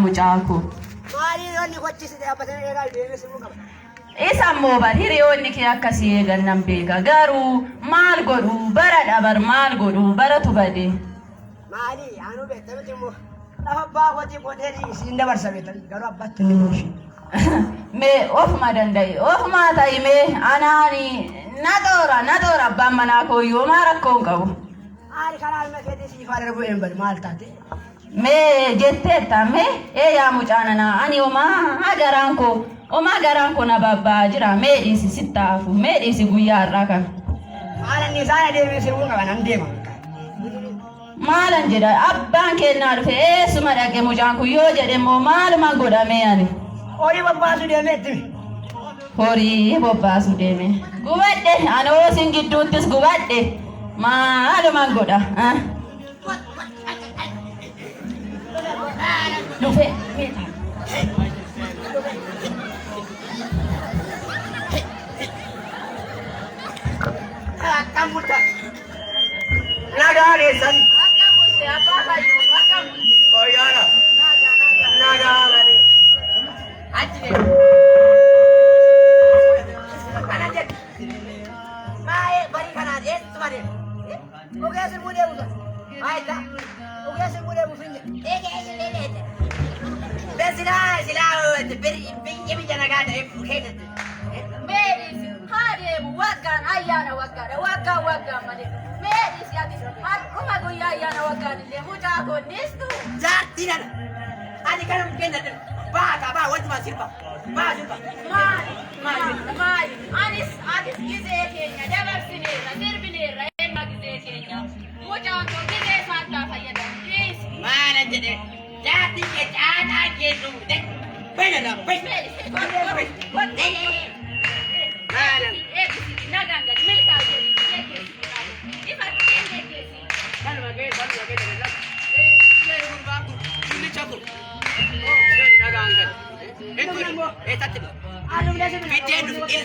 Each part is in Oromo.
mucaako. Maaliin kochisi dhaabbatanii eegaa deemee simuu qaba. Isa immoo bar hiriyoonni kee akkasii eegannan beeka garuu maal godhu bara dhabar maal godhu baratu bade. Maali anu beektaa miti immoo lafa abbaa kotii qotee isiin dabarsa beektan garuu abbaatti ni muushi. Mee ofuma danda'i ofuma ta'i mee anaani na xoora abbaan manaa kooyyoo maa rakkoo hin qabu. Maali kanaan makeetii siifaa darbu hin badu maal taate. Mee jetteetta mee yaa mucaanana ani omaa garaan koo na babbaa jira mee dhiisi sittaafu mee dhiisi guyyaa har'aa kan. Maalan isaan adeemee sirbuun qaba nan deema. Maalan jedha abbaan kennaa dhufe eessuma dhaqe mucaan kun yoo jedhe immoo maaluma godhamee ani. Horii bobbaasu deemee itti. Horii bobbaasu deeme. Gubadhe ani hoosin gidduuttis gubadhe maaluma godha. Dhufe. Akkam bulta. Nagaa keessan. Akkam bulte abbaa kayyoo akkam bulte. Fayyaadha. Nagaa malee. Achi deemu. Kana jedhu. Maayee barii kanaan eessuma deemu. Ogeessi muu deemu sun. Maayidha. Ogeessi muu deemu sun jedhu. Silaa biyya biyya nagaa ta'eef keessatti. Meedis haa deemu waggaan ayyaana waggaan malee. Meedis ati har'uma guyyaa ayyaana waggaan illee mucaa konnistu. Jaartii nana. Ani kana mukkeen dadhabe. Baa walumaa sirba. Sirba. Maali anis gizee keenya dabarsineerra sirbineerra eenna gizee keenya mucaan kun gizee saattaa fayyadamu. Maalan jedhee jaartii kee caalaa keessu Bena Maalan. Nagaan gadi milkaa jedhu. Ifa keessa. Kanuma ga'e.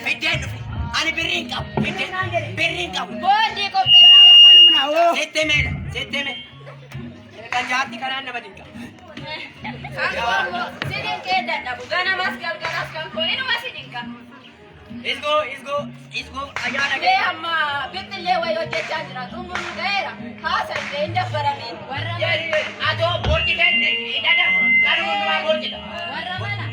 Fiddeen dhufe. Ani birriin qabu. Boondii qopheessee. Setteme. Kan jaartii kanaan nama dinqa. Sidin kee dadhabu ganamas galgalas kan koo inuma sidinka. Isgo ayyaana Mee amma bittillee wayii hojjechaa jira xumurri ga'eera haasa'illee hin dabbaramiin warra mana. Adoo boorti ga'e dadhabu. Garuu hundumaa boortidha. Warra mana.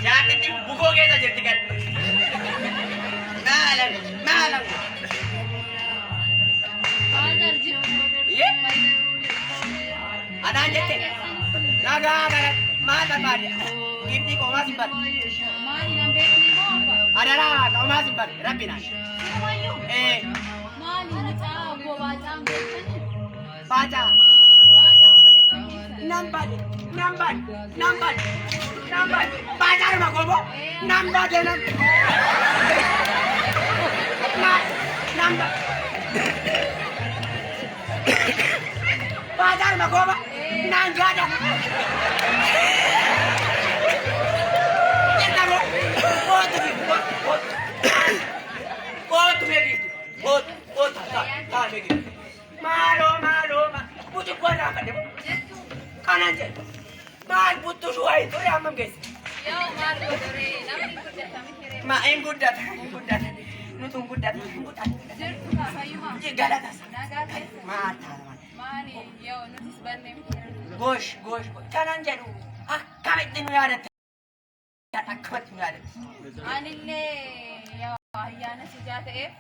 Jaartitti bukoo keessa jirti gad. Maalan. Adaan jette. Nagaa kana maal barbaade? Giftii qoomaa sin barre. Maali nan beekni moofa. Adaraa qoomaa sin barre rabbinaan. Maali mucaa bobaacaan beekani. Baacaa. Nan baade. Baacaaruma goobo. Nan baade. Baacaaruma goobo. Nan gaada. Kootu beekti. Maaloo. Buti goonaa fadde. Kanan jedhu. Maal buttu shuwayi ture hammam geesse. Yoo maal godhore namni guddatame hiree. Hin guddata. Nutu hin guddata. Jirtu fayyuma. Galatas. Nagaa keessa. Maal taala. Maali yoo nutis barnee miti. Gosh. Kanan jedhu akkamitti nu yaadatte. Akkamitti nu yaadatte. Anillee yoo ayyaana sijaa ta'eef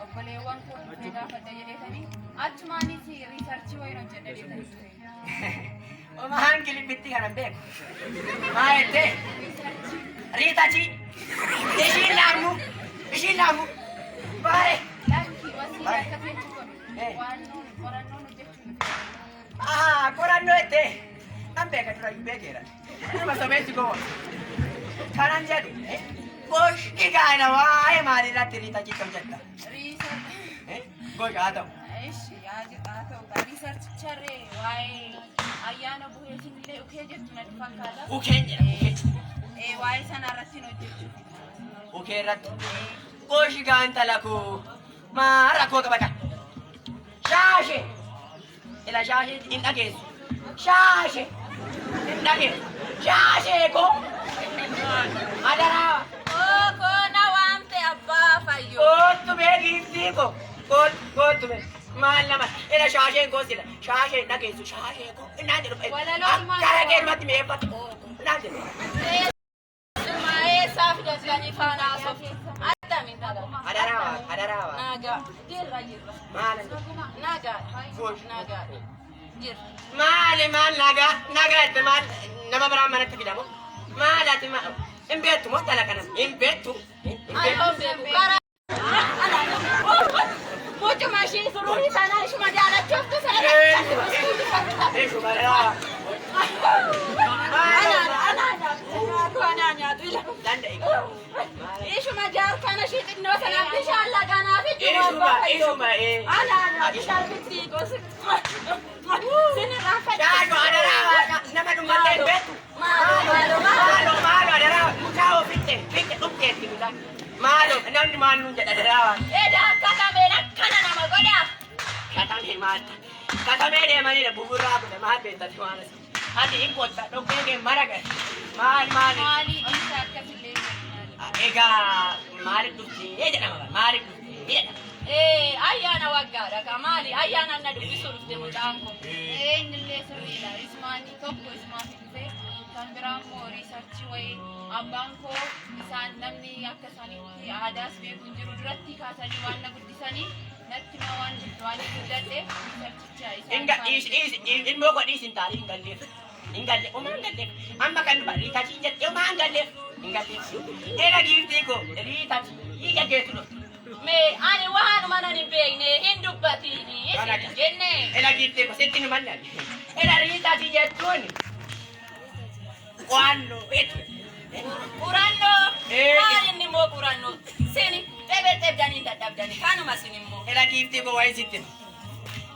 obboleewwan koo dhufee gaafadha jedheetanii achumaanis riisarchii wayii hojjedha jedhanii. Omahan kilippitti kanan beeku. Maa jettee? Riitachi. Ishiin laamu. Baare. Lakki wasii akka jechuu godhu waan qorannoon hojjechuu qorannoo jettee. Nan beeka durayyuu beekeera. Nama sobeessi gowa. Kanan jedhu. Gosh dhigaana waa'ee maalirratti riitachi hojjetta? Gosh haa ta'u. haa ta'u riisarchi charree waa'ee ayyaana buheetinillee ukee jettu natti fakkaata. Ukeen jedha. Waa'ee sanarratti hin hojjechu. Ukee irratti. Goshi gaantala koo. Maa rakkoo qabata. Shaashe. إلى شاشة إن أجلس شاشة إن أجلس شاشة كو أدرا كونا وامتي أبا فايو كنت بيجي فيكو كنت بيجي ما لما إلى شاشة كو سيلا شاشة إن أجلس شاشة كو نادر ولا لو ما كارا ما تمي بات نادر ما هي صافي جاني فانا صوفي أنت من هذا أدرا ناقا دير غير ما لنا ناقا ناقا دير ما ناقا ما نما برا ما نتكلمو ما لا تما إمبيتو ما تلاقنا إمبيتو موتو ماشي سروري سانا إيش ما جالت شفت سنة إيش ما لا أنا إيش ما جار كان شيء إنه سنة إن شاء الله كان في إيش ما أنا إيش عارفتي قص سنة رافع شايفو أنا لا نما دم إمبيتو مالو أنا لا مكاو فيك أوكي مالو نحن ما نوجد أدراوا إذا كتبنا كنا نمغدا كتامي مات كتامي ماني لبورا بنا ما بيتا توانا هذه إنكوتا دوكينج مارك مالي إنسان كفيلين إيجا مارك دوتي إيه جنا مارك دوتي أيانا وقارا كمالي أيانا ندوي سورف دمتانكم نللي سويلا اسماني توكو اسماني كذا كان برامو ريسيرش وين أبانكو إنسان نمني أكساني عادات بيكون جرو درتي كاساني وانا قدساني نتنا وان قدرت إنجا إن موكو إيش إنتاري إنجالي أما إنجالي أما كان بريتا تيجت أما إنجالي إلا جيفتيكو ريتا إيجا جيتلو مي أنا وهانو مانا نبيني هندو باتيني جنة إلا جيفتيكو ستين مانا إلا ريتا تيجت توني وانو Kurano, mali ni mo kurano. Sini, tebe dani dani. Kanu masini mo. Ela gifti ko wai sitin.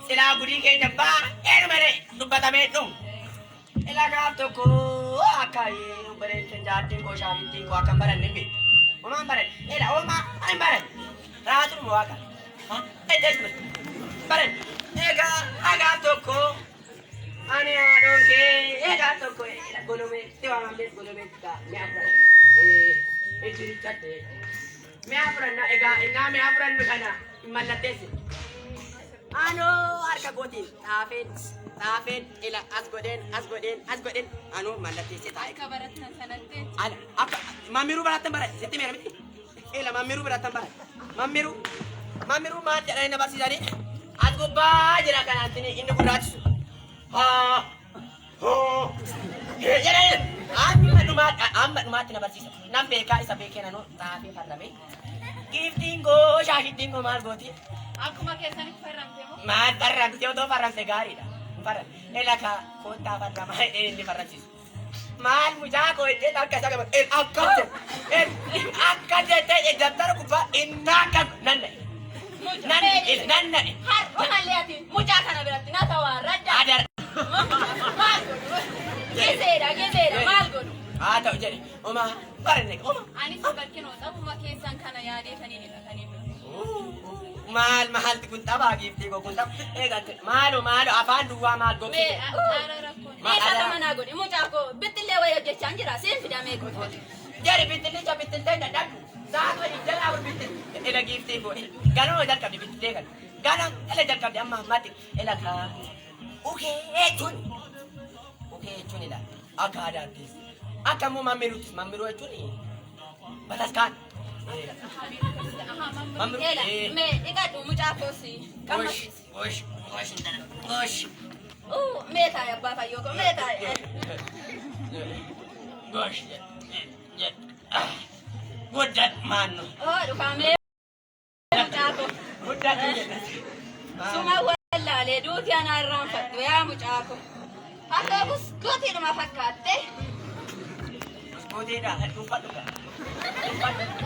Sila budi ke jabba, enu mere dubata me tum. Ela ka to ko akai ubare senjati ko shaviti ko akambaran nimbi. Oma baran. Ela oma ai baran. Ratu mo aka. Ha? Des baran. Ega aga to ko. Ani adonke ega to ko ela golume tiwa ambe golume ka me apra. Ejiri chatte. Me apra na ega ina me apra nu kana manatesi. Ano harka gotin tafet ila asgoden ano manatesi ta. كبرتنا سنتين Ala apa mamiru baratan barat sete mera miti. Ela mamiru baratan barat. Mamiru ma jara ina basi jari. Asgo ba jara kana antini indu gurat. Jara amma numat na basi. Nam beka isa beke na no tafi parlame. Gifting go shahiding go mal goti. أكو ما كيساني فرنتمو Ma parram tio do parram segari da. Parram. Ela ka kota parram ini parram sis. Mal mujako ite tak kasaga akade te dabtar ku ba innaka nanne. Nanne. Har ohaliati mujaka na berati na tawa raja. Adar. Gezera malgono. Ada jadi. Oma parne oma. أنا سبكين وطبو ما كيسان كان يادي تنيني تنيني Mahal kun taba gifti ko kun tab malu afan dua mal go. Me أنا ركون Ma Esa ada. tamana goni mujako bitille waya je chanjira sen fida me ko. Jadi bitin da dak. Saat wajib jala ur bitin. Ela gifti ko. Gano dal ka bitin kan. Gano ela dal ka amma mati. Ela ka. Okay, chun ila. Aga ada dis. Aka mo mamiru chuni. Batas kan. Mamiru. Ela me igadu mujako si. Gosh. Meta ya baba yoko meta. Gosh. Good that man. Oh, duka me. Mujako. Good that. Suma wala le duti ana ranfat ya mujako. Aka bus goti ma fakkatte. Kodi da lupa.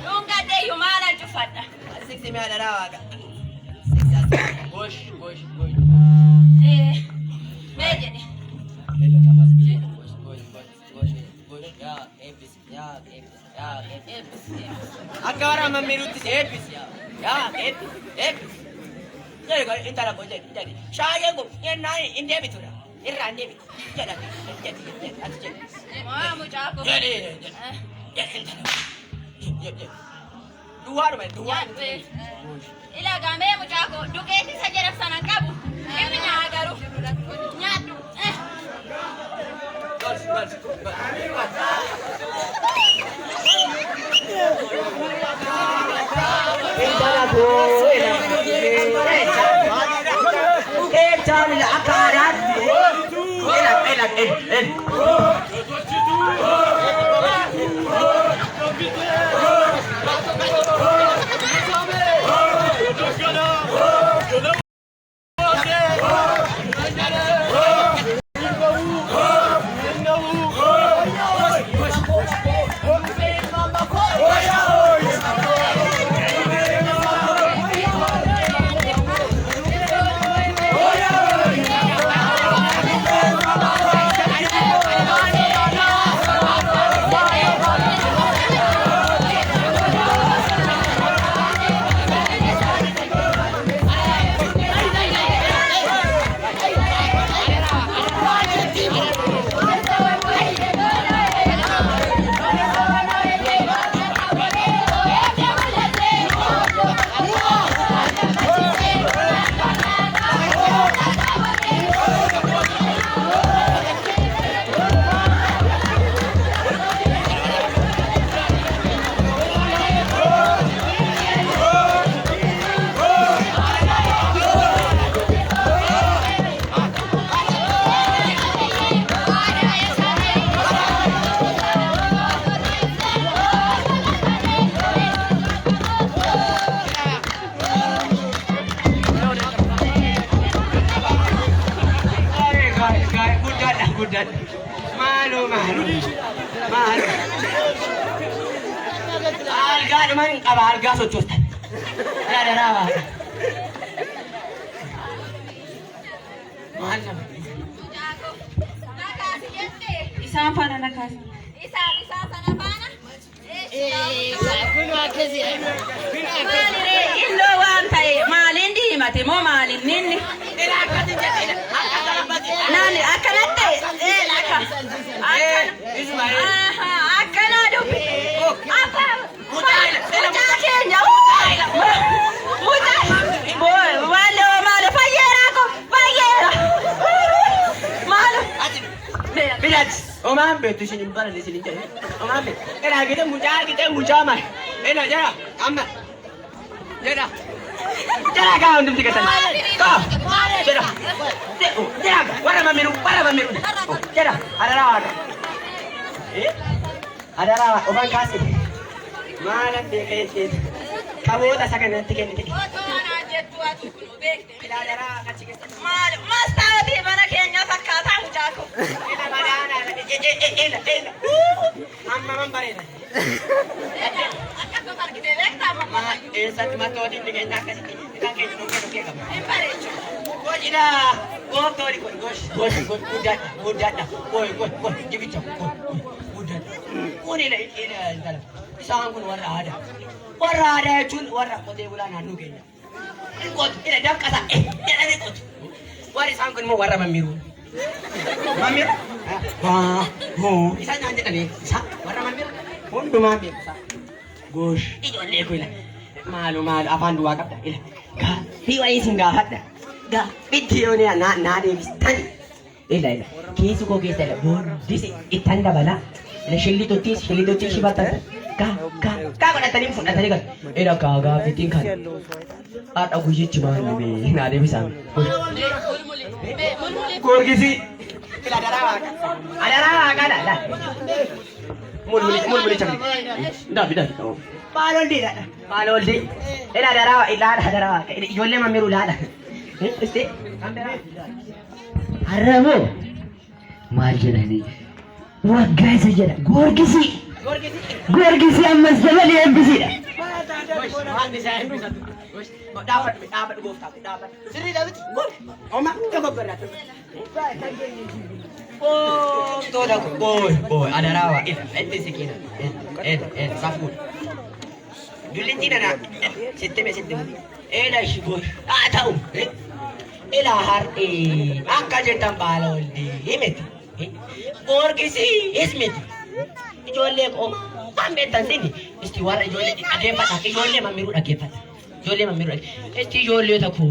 Lunga de yumala jufata. Siksi me ada raga. Gosh. Mejeni. Agora mamiruti epis ya. Ya epis. Inta la boja jadi. Saya go nai inde bitura. Irra inde bit. Jadi. Ati jadi. Maa mucaako. Jadi. Jadi. Dua dua. Ila gamee mucaako dukeetti isa jedhaf sanan qabu. Inni nyaa garuu. Nyaadhu. Budak. Malu. Alga cuman apa alga socot. Ada rawa. Mana? Mucaako. Nakaasi jette. Isaan faana na kaasa. Isa sana faana. Kun akkasi. Illoo waan ta'e maaliin diimate moo maaliin ninni? Nani akkanatti akkana dubbi mucaa keenya maalo fayyeeraa ko fayyeera maalo Bilat. Oman betu sini bukan di sini jadi. Oman bet. Kita muncah mai. Jara. Amma. Jara. Jara kau untuk dikatakan. Kau. Jara. Jara. Warna mamiru. Jara. Ada rawat. Ada rawat. Oman kasih. Mana dikasih. Kamu tak sakit nanti kan? Otoonaa jettu atu kunu beekte. Ada rawat kasih kita. maalo mastaawati mana keenya fakkaataa mucaako. Amma mambarena. Akkasuma argitee beektaa mamma. Eessatti matootiin dhiqeenya akkasitti kan keenya dhukkee qaba. Hin bareechu. Gochida, gooftooni kun guddaadha. Goy, jibicha guddaadha. Kun ila intala. Isaan kun warra aadaa. Warra aadaa jechuun warra qotee bulaa naannoo keenya. Qotu, ila danqasa, jedhanii qotu. Warri isaan kun immoo warra mammiru. Mammiru? Isaan nyaan jedhanii isa warra mammiru. Hundumaa beeku. Gosh, ijoollee kun maalu afaan duwwaa qabda. Gaaffii wayii isin gaafadha. Gaaffii yoo naa deebistan. Ila kiisu koo keessa booddisi ittan dabala. Shillitutti shibatan. Kaa godhatanii fudhatanii galu. Ila gaaffiitiin kan. Haadha guyyichi maalu naa deebisan. Gorgisi. Ila daraa kana. Mulmuli cabdi. Dabi. Maaloldi. Ila daraa. Ijoollee mamiru laala. Isti. Haramoo maal jedhanii waggaa isa jedha Goorgisi ammas dabalee eebbisiidha. Dhaabadhu gooftaaf dhaabadhu. Sirrii dhaabati. Oma gababbaraatu. Toda boy adarawa ente sikina safu dulitina na sitte Ela shigo atau ila harti akka jetan baloldi himeti borgisi ismeti ijolle ko ambe tandini isti wara ijolle agefata ijolle mamiru agefata ijolle mamiru isti ijolle taku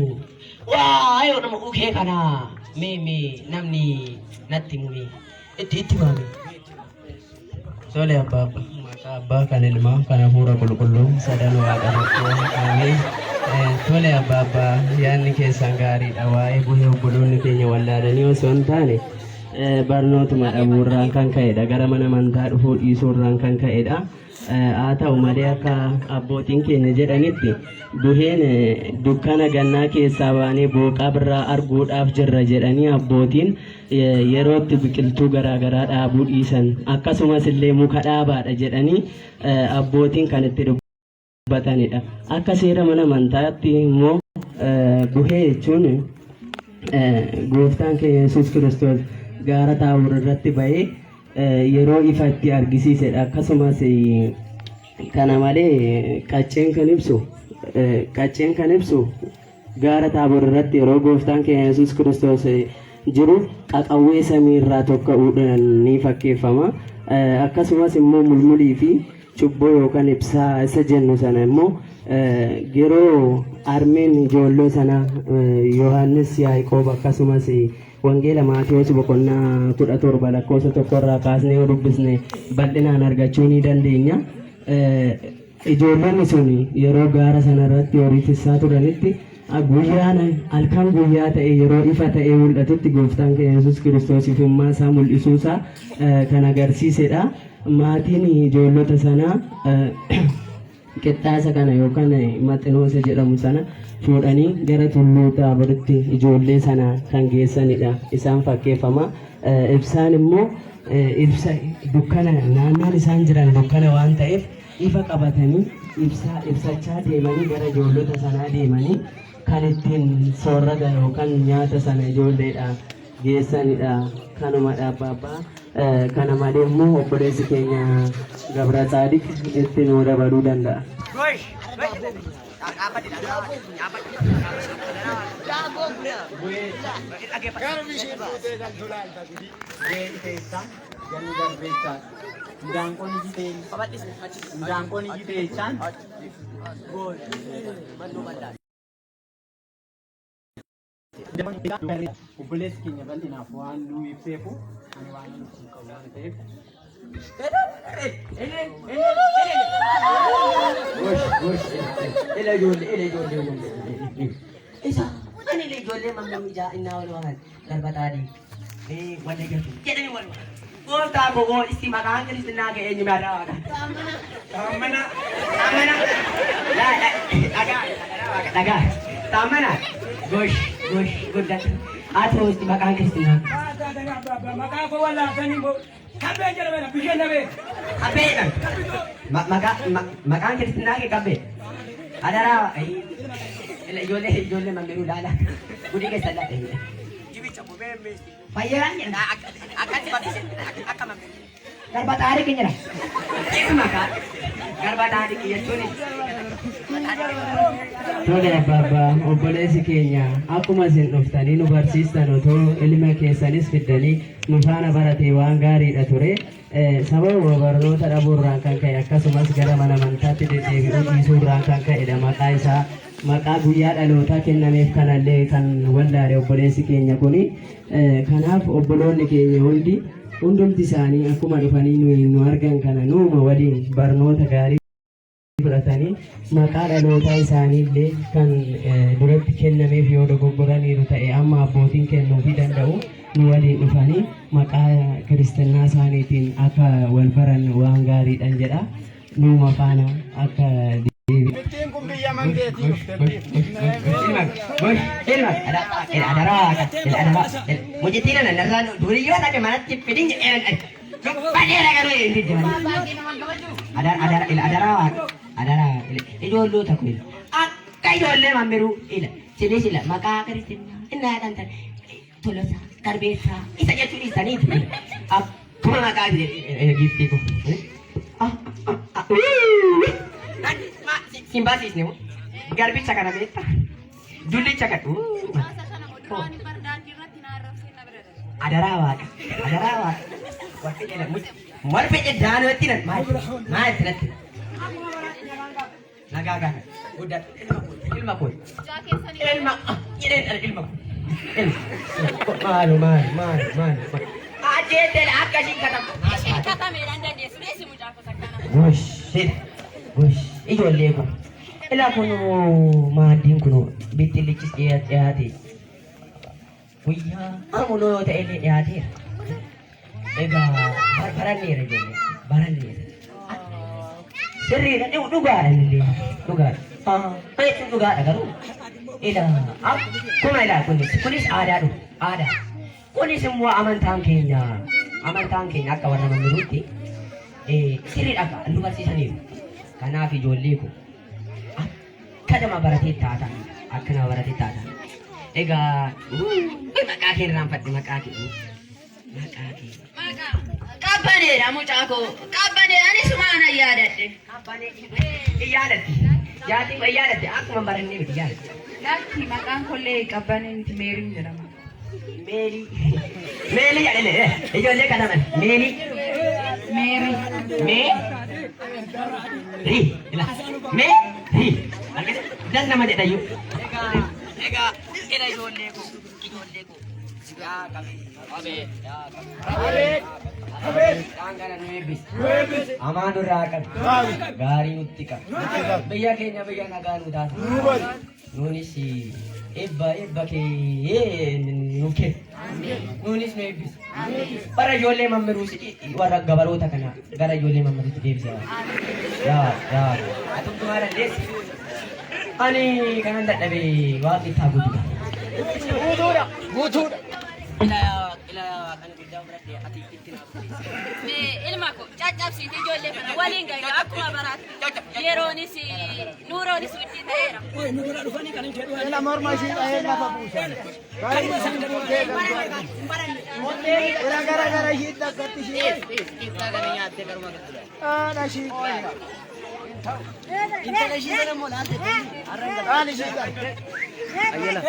wa ayo nama uke kana me namni natti mumi itti mami Sole apa maka abba kan ilma kana pura kulkullu sadan waqa amin tole abba yaanni keessan gaariidha waa'ee bu'ee obboloonni keenya wallaadanii osoo hin taane barnootuma dhabuurraan kan ka'edha gara mana amantaa dhufuu dhiisuurraan kan ka'edha haa ta'u malee akka abbootiin keenya jedhanitti bu'een dukkana gannaa keessaa baanee booqaa birraa arguudhaaf jirra jedhanii abbootiin yerootti biqiltuu garaagaraa dhaabuu dhiisan akkasumas illee muka dhaabaadha jedhanii abbootiin kan itti dubbatanidha. Akka seera mana amantaatti immoo bu'ee jechuun gooftaan keenya Yesuus Kiristoos gaara Taaboor irratti ba'ee yeroo ifa itti argisiisedha. Akkasumas kana malee qacceen kan ibsu gaara Taaboor irratti yeroo gooftaan keenya Yesuus Kiristoos jiru qaqawwee samii irraa tokka'uudhaan ni fakkeeffama. Akkasumas immoo mulmulii fi cubboo yookaan ibsaa isa jennu sana immoo yeroo armeen ijoolloo sana Yohaannis Yaaqoob akkasumas wangeela Maatiyos boqonnaa 17 lakkoofsa 1 irraa kaasnee yoo dubbisne bal'inaan argachuu ni dandeenya. Ijoollonni sun yeroo gaara sana irratti horii tissaa turanitti guyyaan halkan guyyaa ta'e yeroo ifa ta'e mul'atutti gooftaan keenya Yesuus Kiristoos ifummaa isaa mul'isuusaa kan agarsiisedha. Maatiin ijoollota sanaa qixxaasa kana yookaan maxinoosa jedhamu sana fuudhanii gara tulluu Taaboritti ijoollee sana kan geessanidha. Isaan fakkeeffama. Ibsaan immoo ibsa dukkana naannoon isaan jiran dukkana waan ta'eef ifa qabatanii ibsachaa deemanii gara ijoollota sanaa deemanii kan ittiin soorratan yookaan nyaata sana ijoolleedha geessanidha. Kanumadha abbaa. Kana malee immoo obboleessi keenya Gabra Saadiq itti nuu dabaluu danda'a. Obboleessi keenya bal'inaaf waan nu ibseefu ani waan nuti qabu waan ta'eef Ila ijoollee. Isa ani ila ijoollee mamnuu ijaa innaa wal waan darbataadhi. Wal eeggatu. Jedhanii wal waan. Gooftaa koo isti maqaan Kiristinnaa ka'ee eenyu maadhaa? Taamana. Dhagaa. Taamana. Gosh guddata. Atoo isti maqaan Kiristinnaa. maqaa koo wallaafanii immoo kabbee jedhamedha bisheen dhabee. Kabbeedha. Maqaan Kiristinnaa kee kabbee. Adaraa ijoollee mamnuu laala. Gudii keessa laala. Fayyaan jenna akkatti babbise akka mamnuu. Garba taa'ee keenya garba taa'ee jechuun. Tole abbaa obboleessi keenya akkuma isin dhuftanii nu barsiistan otoo ilma keessanis fiddanii nu faana baratee waan gaariidha ture. Sababa barnoota dhabuurraan kan ka'e akkasumas gara mana amantaatti deddeebi'uu dhiisuurraan kan ka'edha maqaa isaa. Maqaa guyyaa dhalootaa kennameef kanallee kan wallaale obboleessi keenya kuni. Kanaaf obboloonni keenya hundumti isaanii akkuma dhufanii nu argan kana nuuma waliin barnoota gaarii fudhatanii maqaa dhalootaa isaaniillee kan duratti kennameef yoo dogoggoraniiru ta'e amma abbootiin kennuufii danda'u nu waliin dhufanii maqaa kiristinnaa isaaniitiin akka wal baran waan gaariidhaan jedha nuuma faana akka Ittiin kun biyya mangeetii Mujitiina narraa duriyyoon akka manatti fidin jedheen badeera garuu hin adaraa ijoollota kun akka ijoollee mammiruu sila maqaa Kiristinnaa innaa dhantan Tolosa Qarbeessaa isa jechuun isaaniiti akkuma maqaa giiftii kun Simbasis ni Garbicha kana beekta. Dullicha kana. Maasa kana muduraan bardaantii irratti na arrabsee na bira darbe. Adaraa waaqa. Adaraa waaqa. Wakti jedhamu. Morbe jedhaan watti nan. Maal itti nagaa gaafa. Guddaa ilma koo. Jaa keessanii Ilma. Jedheen ilma koo. Maal. Ajeeteen akkasiin katamu. isheen katameedhaan dandeessu dheessi mucaa koo takkana. Gosh. Ijoollee kun. Ilaa kun maaddiin kun bittillichis dhiyaate. Guyyaa amuloo ta'ellee dhiyaateera. Egaa baranneera ijoollee. Baranneera. Sirriidha dhugaadha illee. Dhugaadha. Jechuun dhugaadha garuu. Akkuma ilaa kunis aadaadha. Aadaa. Kunis immoo amantaan keenya akka warra mammiruutti sirriidha nu barsiisaniiru. Kanaaf ijoollee kun akka nama baratee taatan. Egaa maqaa kee irraanfadhe maqaa kee. Qabbaneedha mucaa koo. Qabbanee anis maana yaadadhe. Yaadatte akkuma barannee miti yaadatte. Lakki maqaan kollee qabbanee miti meeriin jedhama. Meelii jedhele ijoollee kataman meelii. Rii. Das nama jedhayyuu. Egaa ijoollee koo. Yaa qabe. Daangana nu eebbisi. Amaan irraa qabe. Gaarii nutti qabe. Biyya keenya biyya nagaa nu taate. Nuunis eebba kee nu kenna. Nuunis nu eebbisi. Bara ijoollee mammiruus warra gabaroota kana gara ijoollee mammiruutti deebisa. Yaa. Atumtumaa dandeessi. Ani kanan dadhabee waaqni itti haa guutuudha. Guutuudha. Ilma koo caccabsiiti ijoollee kana waliin gahe akkuma baraatti yeroonis nuuroonis widdii ta'eera. Ela morma ishii dhahee lafa buusan. Gara ishii dhaggatti ishii. Ana ishii. Intala ishii sana moo laate? Aan ishii dhaggatti. Ayyala.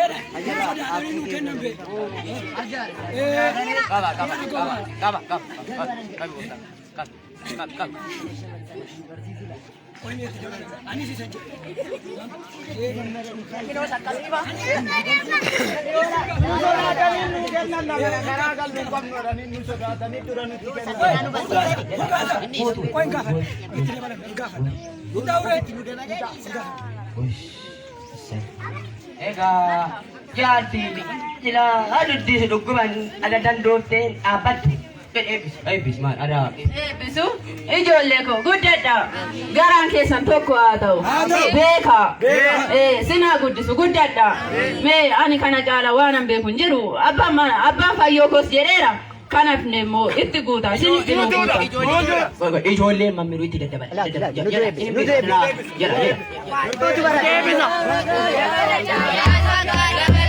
Egaa jaartii sila aduddisi dhugguban ada dandoofteen dhaabbattu. Eebbis maal adaa. Eebbisu ijoollee koo guddadha. Garaan keessan tokko haa ta'u. Beekaa. Sinaa guddisu guddadha. Mee ani kana caala waan an beeku hin jiru. Abbaan fayyoo koos jedheera. Kanaaf immoo itti guutaa. Isinitti nu guutaa. Ijoolleen mammiruu itti daddabala. Yaa